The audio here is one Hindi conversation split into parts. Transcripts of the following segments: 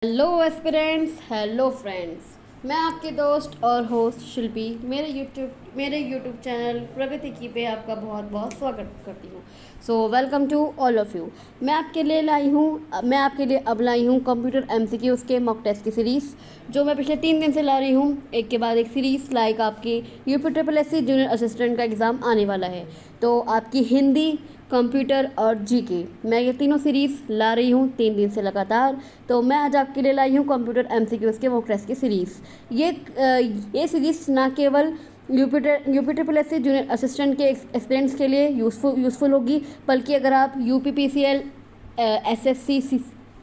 Hello aspirants, hello friends. मैं आपके दोस्त और होस्ट शिल्पी मेरे यूट्यूब चैनल प्रगति की पे आपका बहुत बहुत स्वागत करती हूँ। So welcome to all of you. मैं आपके लिए अब लाई हूँ कंप्यूटर एमसीक्यूज़ के मॉक टेस्ट की सीरीज़, जो मैं पिछले 3 दिन से ला रही हूँ। एक के बाद एक सीरीज़ लाइक आपकी यूपी जूनियर असिस्टेंट का एग्ज़ाम आने वाला है, तो आपकी हिंदी, कंप्यूटर और जीके, मैं ये तीनों सीरीज़ ला रही हूँ 3 दिन से लगातार। तो मैं आज आपके लिए लाई हूँ कंप्यूटर एमसीक्यूज़ के मॉक टेस्ट की सीरीज़। ये सीरीज़ ना केवल यूपी जूनियर असिस्टेंट के एक्सपीरियंस के लिए यूज़फुल होगी, बल्कि अगर आप यूपीपीसीएल, एसएससी,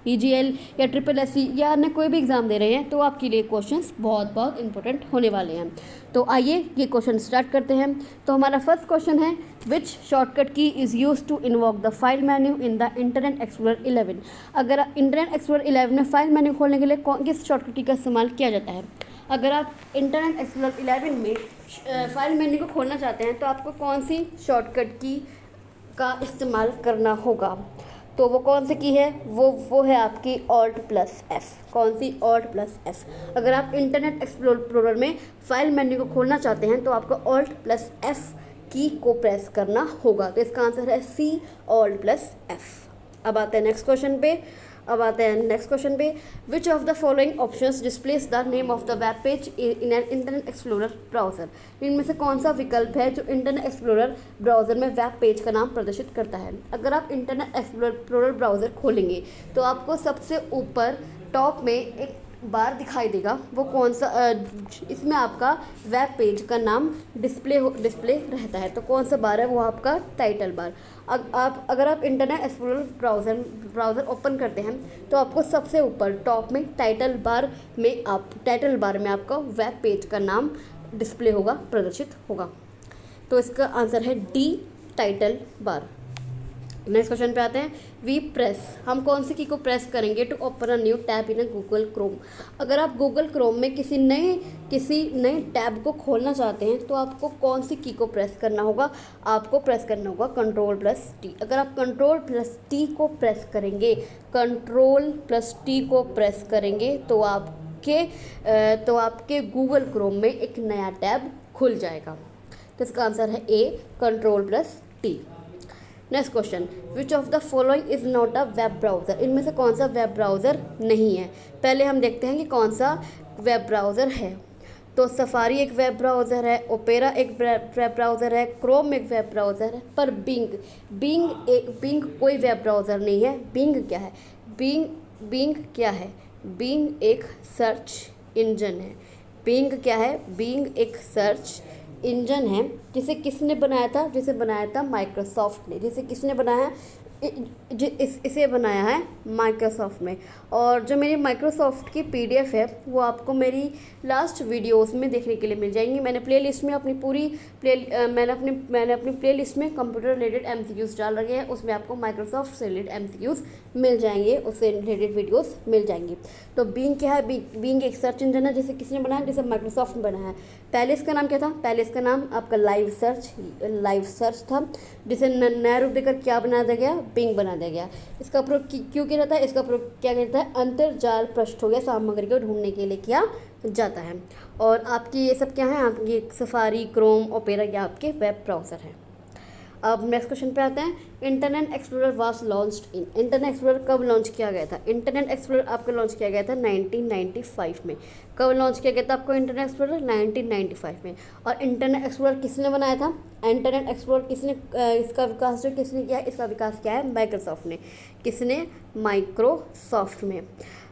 ईजीएल या ट्रिपल एससी या अन्य कोई भी एग्ज़ाम दे रहे हैं तो आपके लिए क्वेश्चंस बहुत बहुत इंपॉर्टेंट होने वाले हैं। तो आइए ये क्वेश्चन स्टार्ट करते हैं। तो हमारा फर्स्ट क्वेश्चन है, which shortcut key is used to invoke the file menu in the Internet Explorer 11। अगर इंटरनेट एक्सप्लोरर 11 में फाइल मेन्यू खोलने के लिए किस शॉर्टकट की का इस्तेमाल किया जाता है? अगर आप इंटरनेट एक्सप्लोरर 11 में फाइल मेन्यू को खोलना चाहते हैं तो आपको कौन सी शॉर्टकट की का इस्तेमाल करना होगा? तो वो कौन सी की है? वो है आपकी Alt+F। कौन सी? Alt+F। अगर आप इंटरनेट एक्सप्लोरर में फाइल मेन्यू को खोलना चाहते हैं तो आपको Alt+F की को प्रेस करना होगा। तो इसका आंसर है C, Alt+F। अब आते हैं नेक्स्ट क्वेश्चन पे। विच of the following options displace the name of the web page in an internet explorer browser. इनमें से कौन सा विकल्प है जो इंटरनेट एक्सप्लोरर ब्राउज़र में वेब पेज का नाम प्रदर्शित करता है? अगर आप इंटरनेट एक्सप्लोरर ब्राउज़र खोलेंगे तो आपको सबसे ऊपर टॉप में एक बार दिखाई देगा। वो कौन सा? इसमें आपका वेब पेज का नाम डिस्प्ले रहता है। तो कौन सा बार है? वो आपका टाइटल बार। अगर आप इंटरनेट एक्सप्लोरर ब्राउज़र ओपन करते हैं तो आपको सबसे ऊपर टॉप में टाइटल बार में आपका वेब पेज का नाम डिस्प्ले होगा, प्रदर्शित होगा। तो इसका आंसर है D, title bar. Next question पे आते हैं। वी प्रेस, हम कौन सी की को प्रेस करेंगे to open a new tab in Google Chrome? अगर आप गूगल क्रोम में किसी नए टैब को खोलना चाहते हैं तो आपको कौन सी की को प्रेस करना होगा? आपको प्रेस करना होगा Ctrl+T। अगर आप Ctrl+T को प्रेस करेंगे तो आपके गूगल क्रोम में एक नया टैब खुल जाएगा। तो इसका आंसर है ए, Ctrl+T। Next question, which of the following is not a web browser. इनमें से कौन सा वेब ब्राउज़र नहीं है? पहले हम देखते हैं कि कौन सा वेब ब्राउज़र है। तो सफारी एक वेब ब्राउज़र है, ओपेरा एक वेब ब्राउज़र है, क्रोम एक वेब ब्राउज़र है, पर बिंग कोई वेब ब्राउज़र नहीं है। बिंग क्या है? बिंग एक सर्च इंजन है। बिंग एक सर्च इंजन है जिसे किसने बनाया था? जिसे बनाया था माइक्रोसॉफ्ट ने। इसे बनाया है माइक्रोसॉफ्ट ने। और जो मेरी माइक्रोसॉफ्ट की पीडीएफ है वो आपको मेरी लास्ट वीडियोस में देखने के लिए मिल जाएंगी। मैंने अपनी प्लेलिस्ट में कंप्यूटर रिलेटेड एमसीक्यूज़ डाल रखे हैं, उसमें आपको माइक्रोसॉफ्ट से रिलेटेड एमसीक्यूज़ मिल जाएंगे, उससे रिलेटेड वीडियोस मिल जाएंगी। तो बिंग क्या है? बिंग एक सर्च इंजन है जिसे किसने बनाया? जिसे माइक्रोसॉफ्ट ने बनाया है। पहले इसका नाम क्या था? पहले इसका नाम आपका लाइव सर्च था, जिसे नया रूप देकर क्या बना दिया गया? बिंग बना दिया गया। इसका प्रयोग क्यों किया जाता है? इसका प्रयोग क्या कहता है? अंतर्जाल पृष्ठों या सामग्री को ढूंढने के लिए किया जाता है। और आपकी ये सब क्या है? आपकी सफारी, क्रोम, ओपेरा या आपके वेब ब्राउज़र है। अब नेक्स्ट क्वेश्चन पे आते हैं। Internet explorer was launched in. Internet explorer कब लॉन्च किया गया था? इंटरनेट एक्सप्लोरर आपका लॉन्च किया गया था 1995 में। कब लॉन्च किया गया था आपको इंटरनेट एक्सप्लोरर? 1995 में। और इंटरनेट एक्सप्लोरर किसने बनाया था? इंटरनेट एक्सप्लोरर इसका विकास किसने किया? इसका विकास किया है माइक्रोसॉफ्ट ने। किसने? माइक्रोसॉफ्ट में।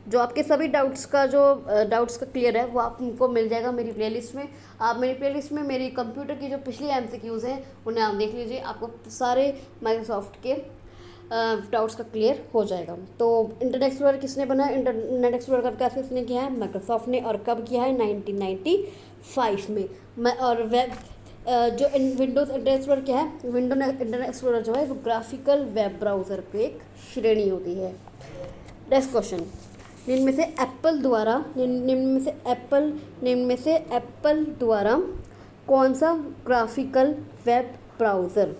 जो आपके सभी डाउट्स का क्लियर है वो आपको मिल जाएगा मेरी प्लेलिस्ट में। आप मेरी प्लेलिस्ट में मेरी कंप्यूटर की जो पिछली एमसीक्यूज़ हैं उन्हें आप देख लीजिए, आपको सारे माइक्रोसॉफ्ट के डाउट्स का क्लियर हो जाएगा। तो इंटरनेट एक्सप्लोरर किसने बनाया? इंटरनेट एक्सप्लोरर का विकास किसने किया है? माइक्रोसॉफ्ट ने। और कब किया है? 1995 में। और जो विंडोज़ इंटरनेट एक्सप्लोरर क्या है? विंडोज इंटरनेट एक्सप्लोरर जो है वो ग्राफिकल वेब ब्राउज़र की एक श्रेणी होती है। नेक्स्ट क्वेश्चन, निम्न में से एप्पल द्वारा कौन सा ग्राफिकल वेब ब्राउज़र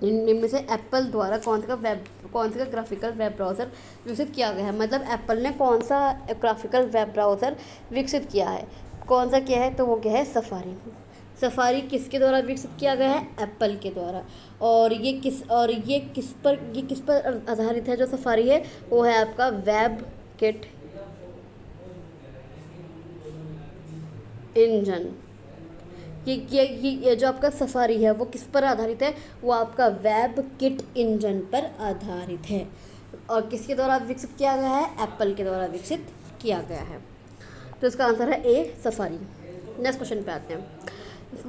इनमें से एप्पल द्वारा कौन सा ग्राफिकल वेब ब्राउज़र विकसित किया गया है, मतलब एप्पल ने कौन सा ग्राफिकल वेब ब्राउज़र विकसित किया है, कौन सा किया है, तो वो क्या है, सफारी। सफारी किसके द्वारा विकसित किया गया है, एप्पल के द्वारा। और ये किस पर आधारित है, जो सफारी है वो है आपका वेब किट इंजन। ये जो आपका सफारी है वो किस पर आधारित है, वो आपका वेब किट इंजन पर आधारित है। और किसके द्वारा विकसित किया गया है, एप्पल के द्वारा विकसित किया गया है। तो इसका आंसर है ए, सफारी। नेक्स्ट क्वेश्चन पे आते हैं।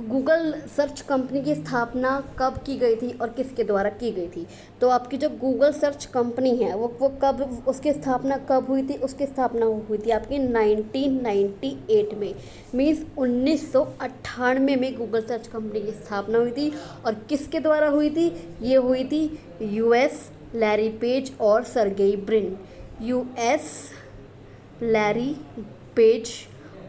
गूगल सर्च कंपनी की स्थापना कब की गई थी और किसके द्वारा की गई थी। तो आपकी जो गूगल सर्च कंपनी है वो कब, उसकी स्थापना कब हुई थी, उसकी स्थापना हुई थी आपकी 1998 में, मीन्स 1998 में गूगल सर्च कंपनी की स्थापना हुई थी। और किसके द्वारा हुई थी, ये हुई थी यूएस लैरी पेज और Sergey Brin. US Larry Page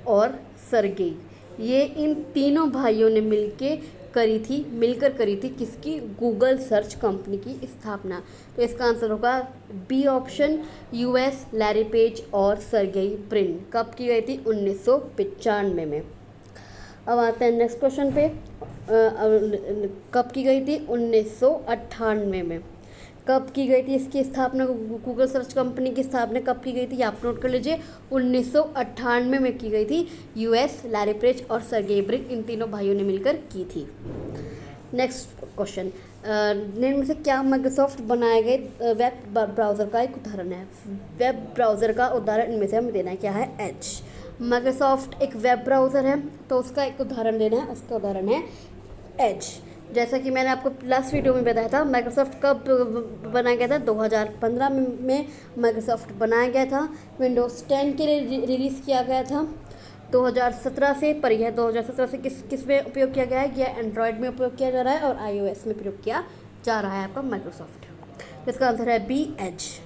और सरगेई, ये इन तीनों भाइयों ने मिलकर करी थी किसकी, गूगल सर्च कंपनी की स्थापना। तो इसका आंसर होगा B option, US Larry Page और सरगेई ब्रिन। कब की गई थी, 1995 में। अब आते हैं नेक्स्ट क्वेश्चन पे। कब की गई थी, 1998 में। कब की गई थी इसकी स्थापना, गूगल सर्च कंपनी की स्थापना कब की गई थी, आप नोट कर लीजिए, 1998 में की गई थी। यूएस लैरी पेज और सरगेई ब्रिन, इन तीनों भाइयों ने मिलकर की थी। नेक्स्ट क्वेश्चन, निम्न में से क्या माइक्रोसॉफ्ट बनाए गए वेब ब्राउज़र का एक उदाहरण है। वेब ब्राउज़र का उदाहरण इनमें से हमें देना है, क्या है, एज। माइक्रोसॉफ्ट एक वेब ब्राउज़र है, तो उसका एक उदाहरण देना है, उसका उदाहरण है एज। जैसा कि मैंने आपको लास्ट वीडियो में बताया था, माइक्रोसॉफ्ट कब बनाया गया था, 2015 में माइक्रोसॉफ्ट बनाया गया था। विंडोज़ 10 के लिए रिलीज़ किया गया था 2017 से, पर यह 2017 से किस में उपयोग किया गया है, यह एंड्रॉयड में उपयोग किया जा रहा है और iOS में प्रयोग किया जा रहा है आपका माइक्रोसॉफ्ट। इसका आंसर है B, Edge.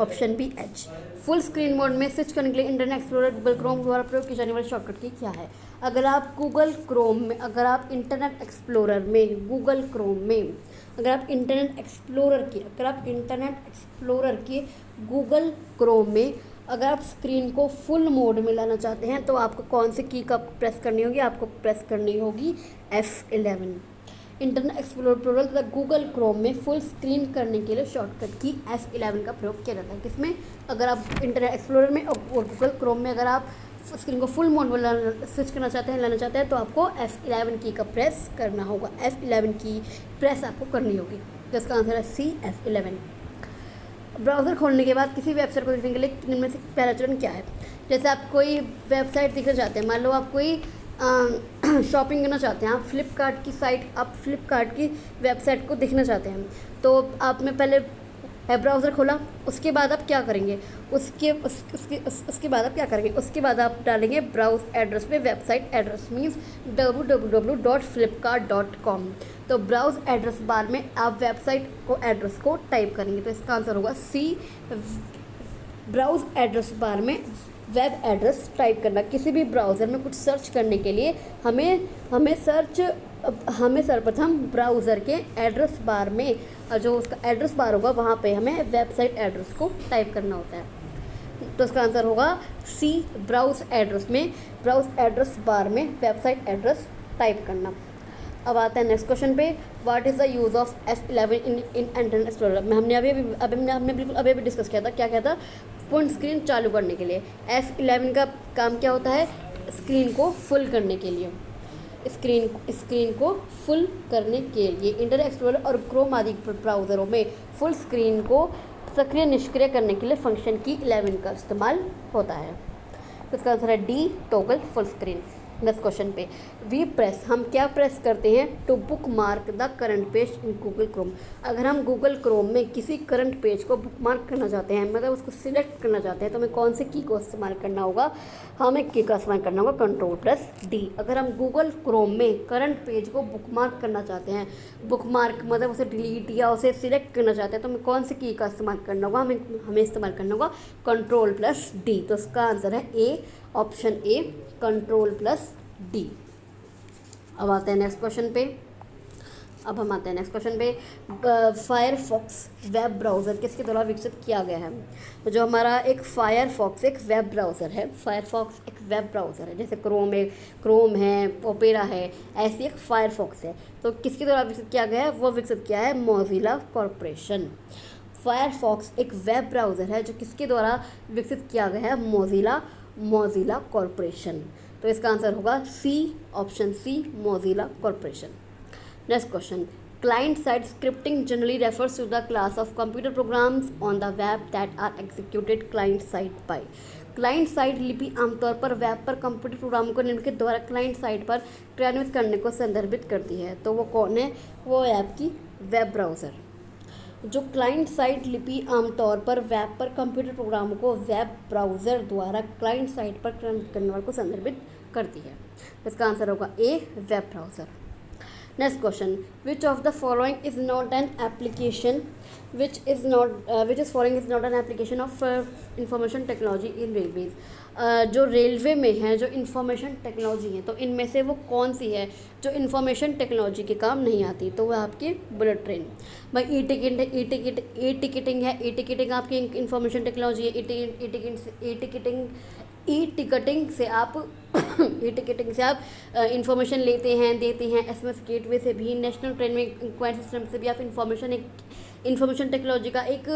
Option B, Edge. Full screen mode में स्विच करने के लिए इंटरनेट एक्सप्लोरर गूगल क्रोम द्वारा प्रयोग की जाने वाली शॉर्टकट की क्या है। अगर आप गूगल क्रोम में, अगर आप इंटरनेट एक्सप्लोरर में, गूगल क्रोम में अगर आप इंटरनेट एक्सप्लोरर के गूगल क्रोम में अगर आप स्क्रीन को फुल मोड में लाना चाहते हैं, तो आपको कौन सी की का प्रेस करनी होगी, आपको प्रेस करनी होगी F11। इंटरनेट एक्सप्लोरर तथा गूगल क्रोम में फुल स्क्रीन करने के लिए शॉर्टकट की F11 का प्रयोग किया जाता है। किसमें, अगर आप इंटरनेट एक्सप्लोरर में और गूगल क्रोम में अगर आप स्क्रीन को फुल मोड में स्विच करना चाहते हैं, लाना चाहते हैं, तो आपको F11 की का प्रेस करना होगा। F11 की प्रेस आपको करनी होगी। तो इसका आंसर है सी, F11। ब्राउज़र खोलने के बाद किसी वेबसाइट को देखने के लिए इनमें से पहला चरण क्या है। जैसे आप कोई वेबसाइट देखना चाहते हैं, मान लो आप कोई शॉपिंग करना चाहते हैं, आप फ्लिपकार्ट की साइट, आप फ्लिपकार्ट की वेबसाइट को देखना चाहते हैं, तो आपने पहले ब्राउज़र खोला, उसके बाद आप क्या करेंगे, उसके बाद आप क्या करेंगे, उसके बाद आप डालेंगे ब्राउज़ एड्रेस पे वेबसाइट एड्रेस, मीन्स www.flipkart.com। तो ब्राउज़ एड्रेस बार में आप वेबसाइट को एड्रेस को टाइप करेंगे। तो इसका आंसर होगा सी, ब्राउज़ एड्रेस बार में वेब एड्रेस टाइप करना। किसी भी ब्राउज़र में कुछ सर्च करने के लिए हमें सर्वप्रथम ब्राउज़र के एड्रेस बार में, जो उसका एड्रेस बार होगा वहाँ पे हमें वेबसाइट एड्रेस को टाइप करना होता है। तो इसका आंसर होगा सी, ब्राउज़ एड्रेस बार में वेबसाइट एड्रेस टाइप करना। अब आता है नेक्स्ट क्वेश्चन पे, what is the use of F11 in internet explorer में। हमने अभी डिस्कस किया था, क्या कहता, फुल स्क्रीन चालू करने के लिए। F11 का काम क्या होता है, स्क्रीन को फुल करने के लिए, स्क्रीन को फुल करने के लिए इंटरनेट एक्सप्लोरर और क्रोम आदि ब्राउज़रों में फुल स्क्रीन को सक्रिय निष्क्रिय करने के लिए फंक्शन की 11 का इस्तेमाल होता है। तो इसका आंसर है D, toggle full screen. Next question पे, वी प्रेस, हम क्या प्रेस करते हैं, to bookmark the current page in Google Chrome. अगर हम गूगल क्रोम में किसी करंट पेज को बुक मार्क करना चाहते हैं, मतलब उसको सिलेक्ट करना चाहते हैं, तो हमें कौन से की को इस्तेमाल करना होगा, हमें की का इस्तेमाल करना होगा Ctrl+D। अगर हम गूगल क्रोम में करंट पेज को बुक मार्क करना चाहते हैं, बुक मार्क मतलब उसे डिलीट या उसे सिलेक्ट करना चाहते हैं, तो हमें कौन से की का इस्तेमाल करना होगा, हमें इस्तेमाल करना होगा Ctrl+D। तो इसका आंसर है ए, ऑप्शन ए, Ctrl+D। अब आते हैं नेक्स्ट क्वेश्चन पे। अब हम आते हैं नेक्स्ट क्वेश्चन पे। फायरफॉक्स वेब ब्राउज़र किसके द्वारा विकसित किया गया है? तो जो हमारा एक फायरफॉक्स एक वेब ब्राउज़र है, फायरफॉक्स एक वेब ब्राउज़र है, जैसे क्रोम है, ओपेरा है, ऐसी एक फायरफॉक्स है। तो किसके द्वारा विकसित किया गया है? वो विकसित किया है मोज़िला कॉरपोरेशन। फायरफॉक्स एक वेब ब्राउज़र है जो किसके द्वारा विकसित किया गया है? Mozilla Corporation. तो इसका आंसर होगा C, option C, Mozilla Corporation. Next question, client side scripting generally refers to the class of computer programs on the web that are executed client side by. Client side लिपि आमतौर पर वेब पर कंप्यूटर प्रोग्रामों को निम्नलिखित द्वारा क्लाइंट साइड पर क्रियान्वित करने को संदर्भित करती है। तो वो कौन है? वो है आपकी वेब ब्राउज़र। जो क्लाइंट साइड लिपि आमतौर पर वेब पर कंप्यूटर प्रोग्रामों को वेब ब्राउज़र द्वारा क्लाइंट साइड पर क्रियान्वित करने वाले को संदर्भित करती है। इसका आंसर होगा A, web browser. Next question, which of the following is not an application which is following is not an application of information technology in railways? जो रेलवे में है, जो इंफॉर्मेशन टेक्नोलॉजी है, तो इनमें से वो कौन सी है जो इंफॉर्मेशन टेक्नोलॉजी के काम नहीं आती? तो वह आपकी बुलेट ट्रेन। भाई ई टिकटिंग है, ई टिकटिंग आपकी इंफॉर्मेशन टेक्नोलॉजी है। ई टिकटिंग से आप इंफॉर्मेशन लेते हैं, देते हैं। एसएमएस गेटवे से भी, नेशनल ट्रेन में इंक्वायरी सिस्टम से भी आप इंफॉर्मेशन टेक्नोलॉजी का एक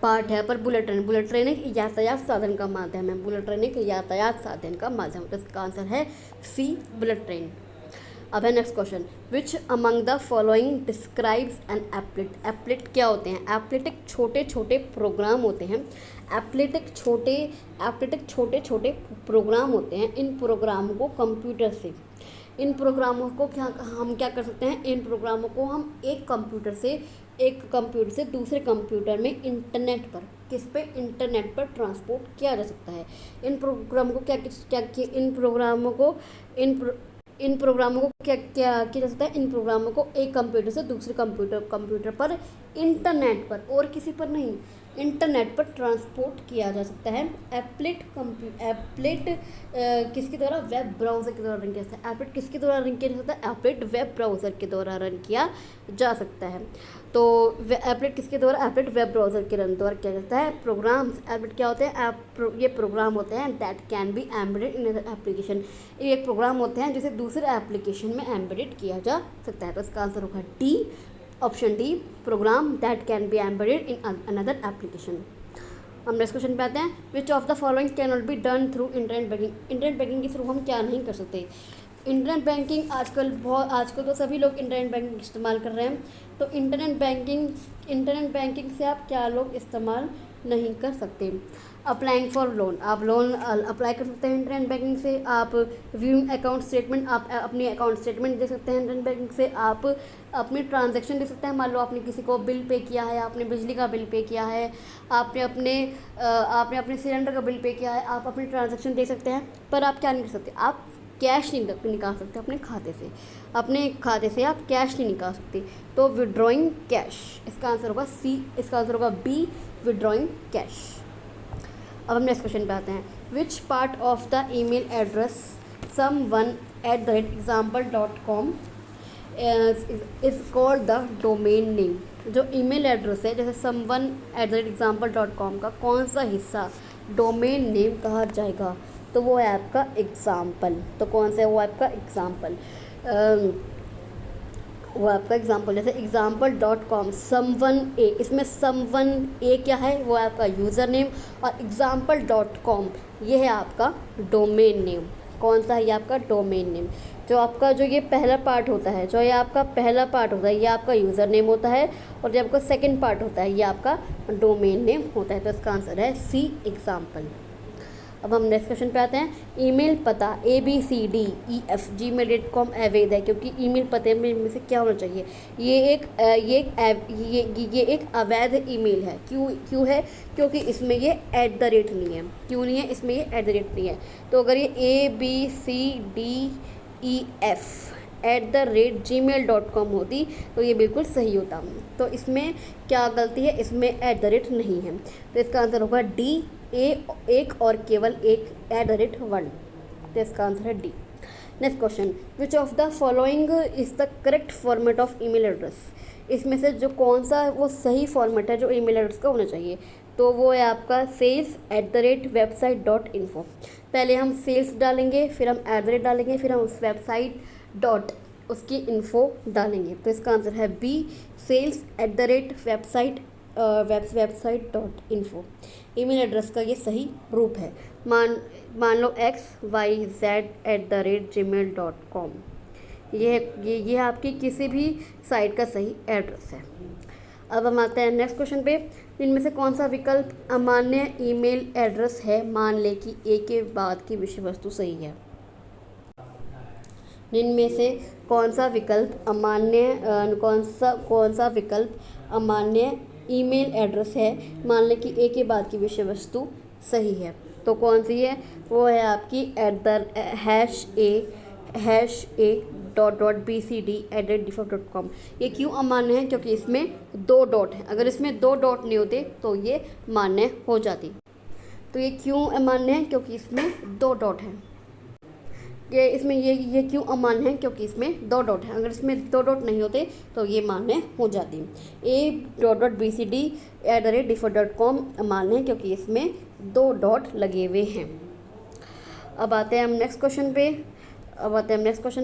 पार्ट है। पर बुलेट ट्रेन एक यातायात साधन का माध्यम है। बुलेट ट्रेन एक यातायात साधन का माध्यम। तो इसका आंसर है सी, बुलेट ट्रेन। अब है next question, which among the following describes an applet? Applet क्या होते हैं? एप्लेट एक छोटे छोटे प्रोग्राम होते हैं। एप्लेट एक छोटे छोटे प्रोग्राम होते हैं। इन प्रोग्रामों को कंप्यूटर से, इन प्रोग्रामों को हम क्या कर सकते हैं? इन प्रोग्रामों को हम एक कंप्यूटर से दूसरे कंप्यूटर में इंटरनेट पर, किस पे? इंटरनेट पर ट्रांसपोर्ट किया जा सकता है। इन प्रोग्रामों को क्या किया जा सकता है? इन प्रोग्रामों को एक कंप्यूटर से दूसरे कंप्यूटर पर इंटरनेट पर, और किसी पर नहीं, इंटरनेट पर ट्रांसपोर्ट किया जा सकता है। एप्लेट किसके द्वारा? वेब ब्राउज़र के द्वारा रन किया जाता है। एप्लेट किसके द्वारा रन किया जा सकता है? एप्लेट वेब ब्राउज़र के द्वारा रन किया जा सकता है। तो एप्लेट किसके द्वारा? एप्लेट वेब ब्राउज़र के द्वारा किया जाता है। प्रोग्राम्स, एप्लेट क्या होते हैं? ये प्रोग्राम होते हैं that can be embedded in application. ये एक प्रोग्राम होते हैं जिसे दूसरे एप्लीकेशन में एम्बेडेड किया जा सकता है। तो इसका आंसर होगा D, option D, program that can be embedded in another application. हम नेक्स्ट क्वेश्चन पे आते हैं, which of the following can not be done through internet banking? Internet banking के थ्रू हम क्या नहीं कर सकते? इंटरनेट बैंकिंग आजकल तो सभी लोग इंटरनेट बैंकिंग इस्तेमाल कर रहे हैं। तो इंटरनेट बैंकिंग से आप क्या लोग इस्तेमाल नहीं कर सकते? अप्लाइंग फॉर लोन, आप लोन अप्लाई कर सकते हैं इंटरनेट बैंकिंग से। आप व्यूइंग अकाउंट स्टेटमेंट, आप अपनी अकाउंट स्टेटमेंट दे सकते हैं इंटरनेट बैंकिंग से। आप अपनी ट्रांजैक्शन दे सकते हैं। मान लो आपने किसी को बिल पे किया है, आपने बिजली का बिल पे किया है, आपने अपने सिलेंडर का बिल पे किया है, आप अपनी ट्रांजैक्शन दे सकते हैं। पर आप क्या नहीं कर सकते? आप कैश नहीं निकाल सकते अपने खाते से आप कैश नहीं निकाल सकते। तो विड्रॉइंग कैश, इसका आंसर होगा सी, इसका आंसर होगा बी, विड्रॉइंग कैश। अब हम नेक्स्ट क्वेश्चन पे आते हैं, which part of the email address someone@example.com is called the domain name? जो ईमेल एड्रेस है, जैसे someone@example.com का कौन सा हिस्सा डोमेन नेम कहा जाएगा? तो वो है आपका एग्जाम्पल। तो कौन सा है? वो आपका एग्जाम्पल। जैसे example.com, someone a, इसमें someone a क्या है? वो है आपका यूज़र नेम, और example.com ये है आपका डोमेन नेम। कौन सा है? ये आपका डोमेन नेम। जो ये पहला पार्ट होता है, ये आपका यूज़र नेम होता है, और जो आपका सेकंड पार्ट होता है ये आपका डोमेन नेम होता है। तो इसका आंसर है सी, एग्जाम्पल। अब हम नेक्स्ट क्वेश्चन पे आते हैं, ईमेल पता abcdef@gmail.com अवैध है, क्योंकि ईमेल पते में से क्या होना चाहिए? ये एक अवैध ईमेल है। क्यों है? क्योंकि इसमें ये @ नहीं है। क्यों नहीं है? इसमें ये @ नहीं है। तो अगर ये abcdef@gmail.com होती तो ये बिल्कुल सही होता। तो इसमें क्या गलती है? इसमें @ नहीं है। तो इसका आंसर होगा डी, एक और केवल एक @ वर्ड। तो इसका आंसर है D. Next question, which of the following is the correct format of email address. इसमें से जो कौन सा वो सही फॉर्मेट है जो ईमेल एड्रेस का होना चाहिए, तो वो है आपका sales@website.info। पहले हम सेल्स डालेंगे, फिर हम @ डालेंगे, फिर हम उस वेबसाइट डॉट उसकी इन्फो डालेंगे। तो इसका आंसर है बी, sales@website.info। ईमेल एड्रेस का ये सही रूप है। मान लो xyz@gmail.com, ये आपकी किसी भी साइट का सही एड्रेस है। अब हम आते हैं नेक्स्ट क्वेश्चन पे। इनमें से कौन सा विकल्प अमान्य ईमेल एड्रेस है? मान लें कि ए के बाद की विषय वस्तु सही है। इनमें से कौन सा विकल्प अमान्य ईमेल एड्रेस है? मान लें कि ए के बाद की विषय वस्तु सही है, तो कौन सी है? वो है आपकी ##a.bcd@default.com। ये क्यों अमान्य है? क्योंकि इसमें 2 डॉट हैं। अगर इसमें 2 डॉट नहीं होते तो ये मान्य हो जाती। तो ये क्यों अमान्य है? क्योंकि इसमें 2 डॉट हैं। ये क्यों अमान्य है? क्योंकि इसमें 2 डॉट हैं। अगर इसमें 2 डॉट नहीं होते तो ये मान्य हो जाती। a.bcd@default.com अमान्य है क्योंकि इसमें 2 डॉट लगे हुए हैं। अब आते हैं हम नेक्स्ट क्वेश्चन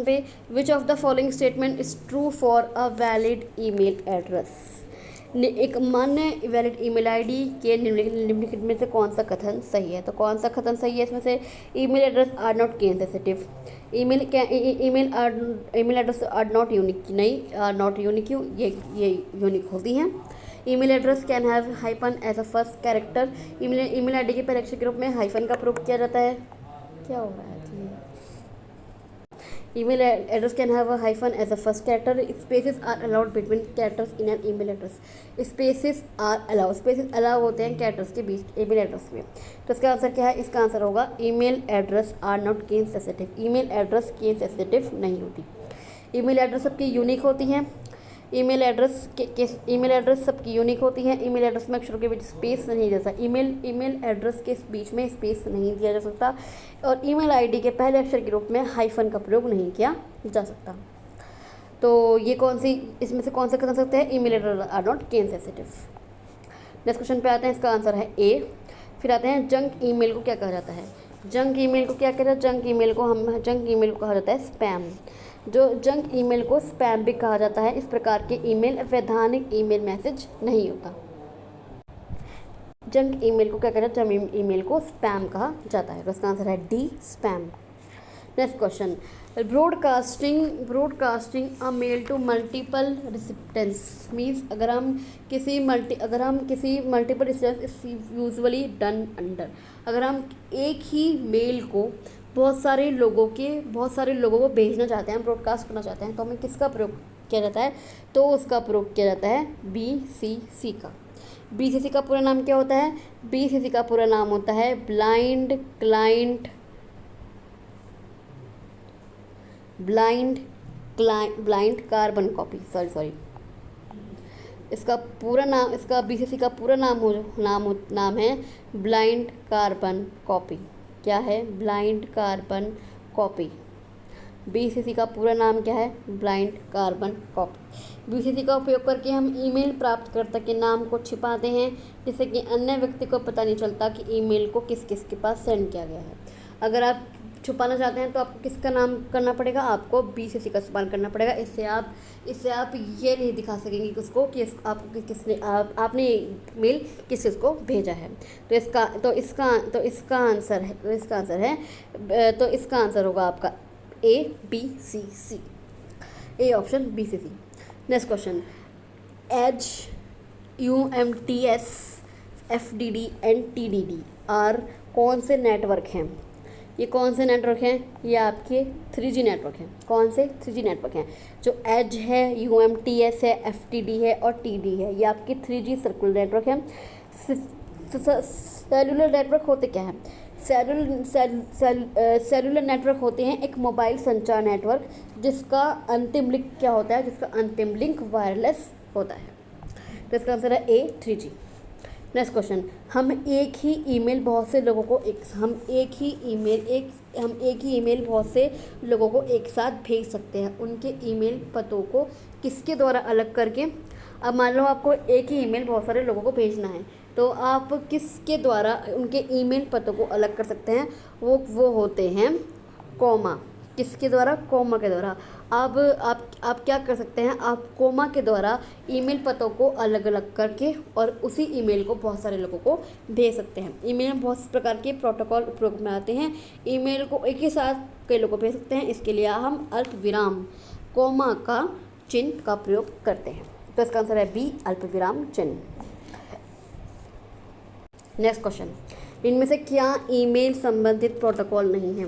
पे। विच of the following statement is true for a valid email address. एक मान्य वैलिड ईमेल आईडी के निम्नलिखित में से कौन सा कथन सही है? तो कौन सा कथन सही है इसमें से? Email address are not case sensitive. Email address are not unique, नहीं नॉट यूनिक, ये यूनिक होती हैं। Email address can have hyphen as a first character. Email ID के पहले अक्षर के रूप में हाइफन का प्रयोग किया जाता है। क्या हो रहा है? Email address can have a hyphen as a first character. Spaces are allowed between characters in an email address. Spaces allow होते हैं कैरेक्टर्स के बीच ईमेल एड्रेस में। तो इसका आंसर क्या है? इसका आंसर होगा email address are not case sensitive. Email address case sensitive नहीं होती। ईमेल एड्रेस सबकी यूनिक होती हैं। ईमेल एड्रेस सबकी यूनिक होती है। ईमेल एड्रेस में अक्षरों के बीच स्पेस नहीं दे सकता। ईमेल एड्रेस के बीच में स्पेस नहीं दिया जा सकता और ईमेल आईडी के पहले अक्षर के रूप में हाइफन का प्रयोग नहीं किया जा सकता। तो ये इसमें से कौन सा कर सकते हैं? Email address are not case sensitive. Next question पे आते हैं। इसका आंसर है ए। फिर आते हैं जंक ईमेल को क्या कहा जाता है? जंक ईमेल को क्या कहते हैं? जंक ईमेल को कहा जाता है स्पैम। जो जंक ईमेल को स्पैम भी कहा जाता है। इस प्रकार के ईमेल वैधानिक ईमेल मैसेज नहीं होता। जंक ईमेल को क्या कहते हैं? जंक ईमेल को स्पैम कहा जाता है। तो इसका आंसर है D, spam. Next question, broadcasting a mail to multiple recipients means अगर हम किसी multiple recipients usually done under. अगर हम एक ही मेल को बहुत सारे लोगों को भेजना चाहते हैं, ब्रॉडकास्ट करना चाहते हैं, तो हमें किसका प्रयोग किया जाता है? तो उसका प्रयोग किया जाता है BCC का। BCC का पूरा नाम क्या होता है? BCC का पूरा नाम होता है ब्लाइंड कार्बन कॉपी। सॉरी, इसका BCC का पूरा नाम है ब्लाइंड कार्बन कॉपी। क्या है? Blind carbon copy. BCC का पूरा नाम क्या है? Blind carbon copy. BCC का उपयोग करके हम ईमेल प्राप्तकर्ता के नाम को छिपाते हैं, जिससे कि अन्य व्यक्ति को पता नहीं चलता कि ईमेल को किस किस के पास सेंड किया गया है। अगर आप छुपाना चाहते हैं तो आपको किसका नाम करना पड़ेगा? आपको BCC का इस्तेमाल करना पड़ेगा। इससे आप ये नहीं दिखा सकेंगे कि उसको कि आपने मेल किस को भेजा है। तो इसका आंसर होगा आपका BCC, A option BCC। Next question, as UMTS FDD and TDD आर कौन से नेटवर्क हैं? ये कौन से नेटवर्क हैं? ये आपके 3G नेटवर्क हैं। कौन से? 3G नेटवर्क हैं। जो एज है, UMTS है, FDD है और TD है, ये आपके 3G सर्कुलर नेटवर्क हैं। सेलुलर नेटवर्क होते क्या हैं? सेलुलर नेटवर्क होते हैं एक मोबाइल संचार नेटवर्क जिसका अंतिम लिंक क्या होता है? जिसका अंतिम लिंक वायरलेस होता है। तो इसका आंसर है A, 3G। नेक्स्ट क्वेश्चन, हम एक ही ईमेल बहुत से लोगों को हम एक ही ईमेल बहुत से लोगों को एक साथ भेज सकते हैं। उनके ईमेल पतों को किसके द्वारा अलग करके? अब मान लो आपको एक ही ईमेल बहुत सारे लोगों को भेजना है, तो आप किसके द्वारा उनके ईमेल पतों को अलग कर सकते हैं? वो होते हैं कॉमा। किसके द्वारा? कॉमा के द्वारा। अब आप क्या कर सकते हैं? आप कॉमा के द्वारा ईमेल पतों को अलग अलग करके और उसी ईमेल को बहुत सारे लोगों को भेज सकते हैं। ईमेल में बहुत प्रकार के प्रोटोकॉल उपयोग में आते हैं। ईमेल को एक ही साथ कई लोगों को भेज सकते हैं, इसके लिए हम अल्प विराम कॉमा का चिन्ह का प्रयोग करते हैं। तो इसका आंसर है बी, अल्प विराम चिन्ह। नेक्स्ट क्वेश्चन, इनमें से क्या ईमेल संबंधित प्रोटोकॉल नहीं है?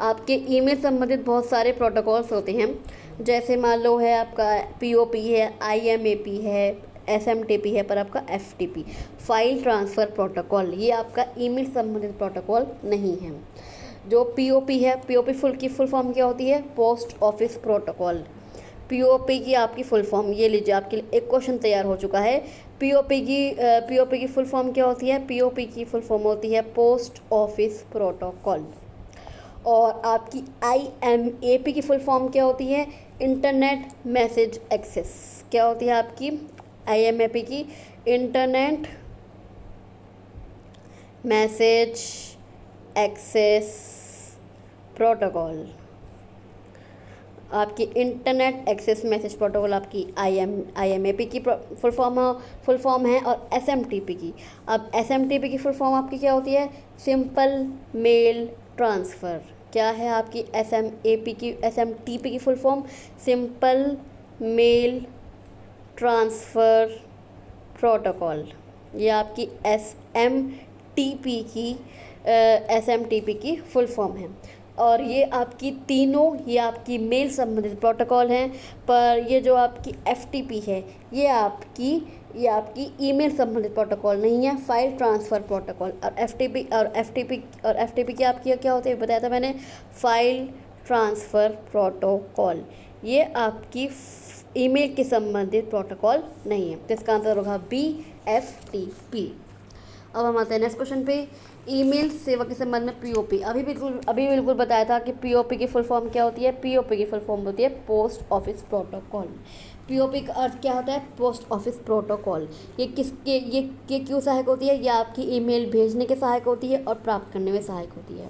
आपके ईमेल संबंधित बहुत सारे प्रोटोकॉल्स होते हैं, जैसे मान लो है आपका POP है, IMAP है, SMTP है, पर आपका FTP फाइल ट्रांसफ़र प्रोटोकॉल, ये आपका ईमेल संबंधित प्रोटोकॉल नहीं है। जो POP है, POP फुल फॉर्म क्या होती है? Post office protocol. POP की आपकी फुल फॉर्म, ये लीजिए आपके लिए एक क्वेश्चन तैयार हो चुका है। POP की फुल फॉर्म क्या होती है? POP की फुल फॉर्म होती है पोस्ट ऑफिस प्रोटोकॉल। और आपकी IMAP की फुल फॉर्म क्या होती है? Internet message access. क्या होती है आपकी IMAP की? Internet message access protocol. आपकी इंटरनेट एक्सेस मैसेज प्रोटोकॉल आपकी IMAP की फुल फॉर्म है। और SMTP की, अब SMTP की फुल फॉर्म आपकी क्या होती है? Simple mail transfer. क्या है आपकी SMTP की full form? Simple mail transfer protocol. ये आपकी SMTP की फुल फॉर्म है। और ये आपकी मेल संबंधित प्रोटोकॉल हैं। पर ये जो आपकी FTP है, ये आपकी ईमेल संबंधित प्रोटोकॉल नहीं है, फाइल ट्रांसफ़र प्रोटोकॉल। और FTP की आपकी क्या होती है बताया था मैंने? File transfer protocol. ये आपकी ईमेल के संबंधित प्रोटोकॉल नहीं है। तो इसका आंसर होगा B, FTP। अब हम आते हैं नेक्स्ट क्वेश्चन पे। ईमेल सेवा के संबंध में POP, अभी बिल्कुल बताया था कि POP की फुल फॉर्म क्या होती है? POP की फुल फॉर्म होती है पोस्ट ऑफिस प्रोटोकॉल। POP का अर्थ क्या होता है? Post office protocol. ये क्यों सहायक होती है? ये आपकी ईमेल भेजने के सहायक होती है और प्राप्त करने में सहायक होती है।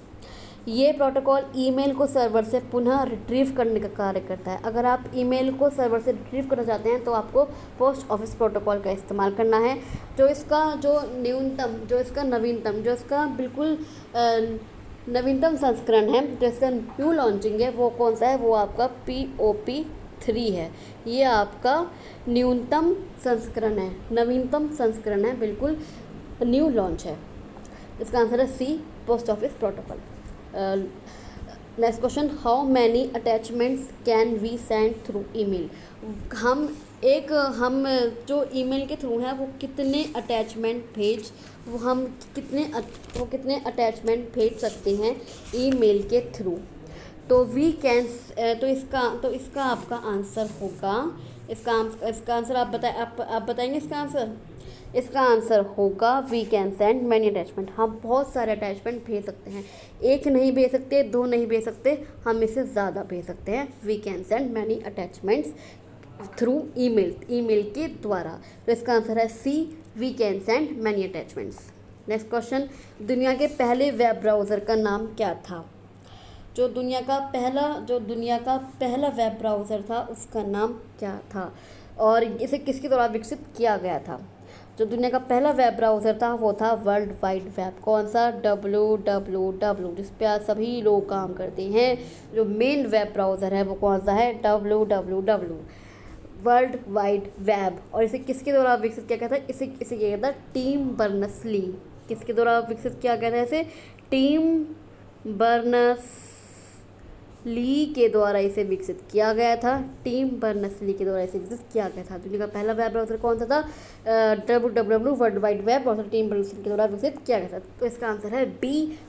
ये प्रोटोकॉल ईमेल को सर्वर से पुनः रिट्रीव करने का कार्य करता है। अगर आप ईमेल को सर्वर से रिट्रीव करना चाहते हैं तो आपको पोस्ट ऑफिस प्रोटोकॉल का इस्तेमाल करना है। जो इसका बिल्कुल नवीनतम संस्करण है, जो इसका न्यू लॉन्चिंग है, वो कौन सा है? वो आपका POP3 है। ये आपका न्यूनतम संस्करण है, नवीनतम संस्करण है, बिल्कुल न्यू लॉन्च है। इसका आंसर है C, post office protocol. Next question, how many attachments can we send through email? हम जो ईमेल के थ्रू हैं वो कितने अटैचमेंट भेज सकते हैं ईमेल के थ्रू? तो इसका आपका आंसर होगा, इसका आंसर आप बताएंगे इसका आंसर? इसका आंसर होगा we can send many attachment. हम बहुत सारे अटैचमेंट भेज सकते हैं, एक नहीं भेज सकते, दो नहीं भेज सकते, हम इससे ज़्यादा भेज सकते हैं। We can send many attachments through email के द्वारा। तो इसका आंसर है C, we can send many attachments. Next question, दुनिया के पहले वेब ब्राउज़र का नाम क्या था? जो दुनिया का पहला वेब ब्राउज़र था उसका नाम क्या था और इसे किसके द्वारा विकसित किया गया था? जो दुनिया का पहला वेब ब्राउज़र था वो था वर्ल्ड वाइड वेब। कौन सा? www, जिस पे आज सभी लोग काम करते हैं। जो मेन वेब ब्राउज़र है वो कौन सा है? www, world wide web. और इसे किसके द्वारा विकसित किया गया था? इसे किया गया था टिम बर्नर्स-ली। किसके द्वारा विकसित किया गया था इसे? टिम बर्नर्स-ली के द्वारा इसे विकसित किया गया था। टिम बर्नर्स-ली के द्वारा इसे विकसित किया गया था। दुनिया का पहला वेब ब्राउज़र कौन सा था? www, वर्ल्ड वाइड वेब, और टिम बर्नर्स-ली के द्वारा विकसित किया गया था। तो इसका आंसर है B,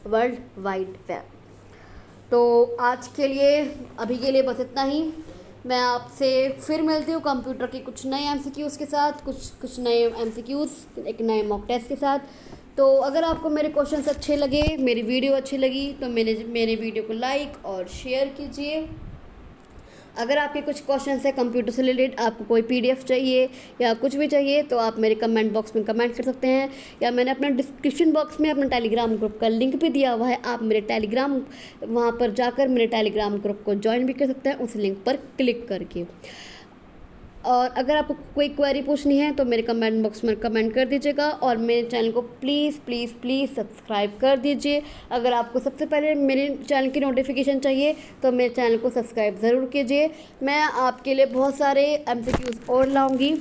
वर्ल्ड वाइड वेब। तो आज के लिए, अभी के लिए बस इतना ही। मैं आपसे फिर मिलती हूँ कंप्यूटर के कुछ नए एमसीक्यूज़ के साथ, कुछ नए एमसीक्यूज़, एक नए मॉक टेस्ट के साथ। तो अगर आपको मेरे क्वेश्चंस अच्छे लगे, मेरी वीडियो अच्छी लगी, तो मेरे वीडियो को लाइक और शेयर कीजिए। अगर आपके कुछ क्वेश्चंस है कंप्यूटर से रिलेटेड, आपको कोई पीडीएफ चाहिए या कुछ भी चाहिए, तो आप मेरे कमेंट बॉक्स में कमेंट कर सकते हैं, या मैंने अपना डिस्क्रिप्शन बॉक्स में अपना टेलीग्राम ग्रुप का लिंक भी दिया हुआ है। आप मेरे टेलीग्राम वहाँ पर जाकर मेरे टेलीग्राम ग्रुप को ज्वाइन भी कर सकते हैं उस लिंक पर क्लिक करके। और अगर आपको कोई क्वेरी पूछनी है तो मेरे कमेंट बॉक्स में कमेंट कर दीजिएगा, और मेरे चैनल को प्लीज़ प्लीज़ प्लीज़ सब्सक्राइब कर दीजिए। अगर आपको सबसे पहले मेरे चैनल की नोटिफिकेशन चाहिए तो मेरे चैनल को सब्सक्राइब ज़रूर कीजिए। मैं आपके लिए बहुत सारे एमसीक्यूज़ और लाऊंगी,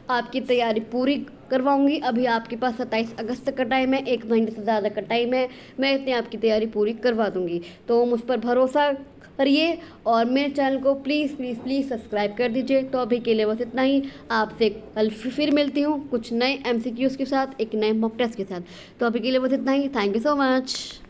आपकी तैयारी पूरी करवाऊंगी। अभी आपके पास 27 अगस्त तक का टाइम है, 1 महीने से ज़्यादा का टाइम है, मैं इतनी आपकी तैयारी पूरी करवा दूंगी। तो मुझ पर भरोसा करिए और मेरे चैनल को प्लीज़ प्लीज़ प्लीज़ सब्सक्राइब कर दीजिए। तो अभी के लिए बस इतना ही। आपसे कल फिर मिलती हूँ कुछ नए एमसीक्यूज़ के साथ, एक नए मॉक टेस्ट के साथ। तो अभी के लिए बस इतना ही। Thank you so much.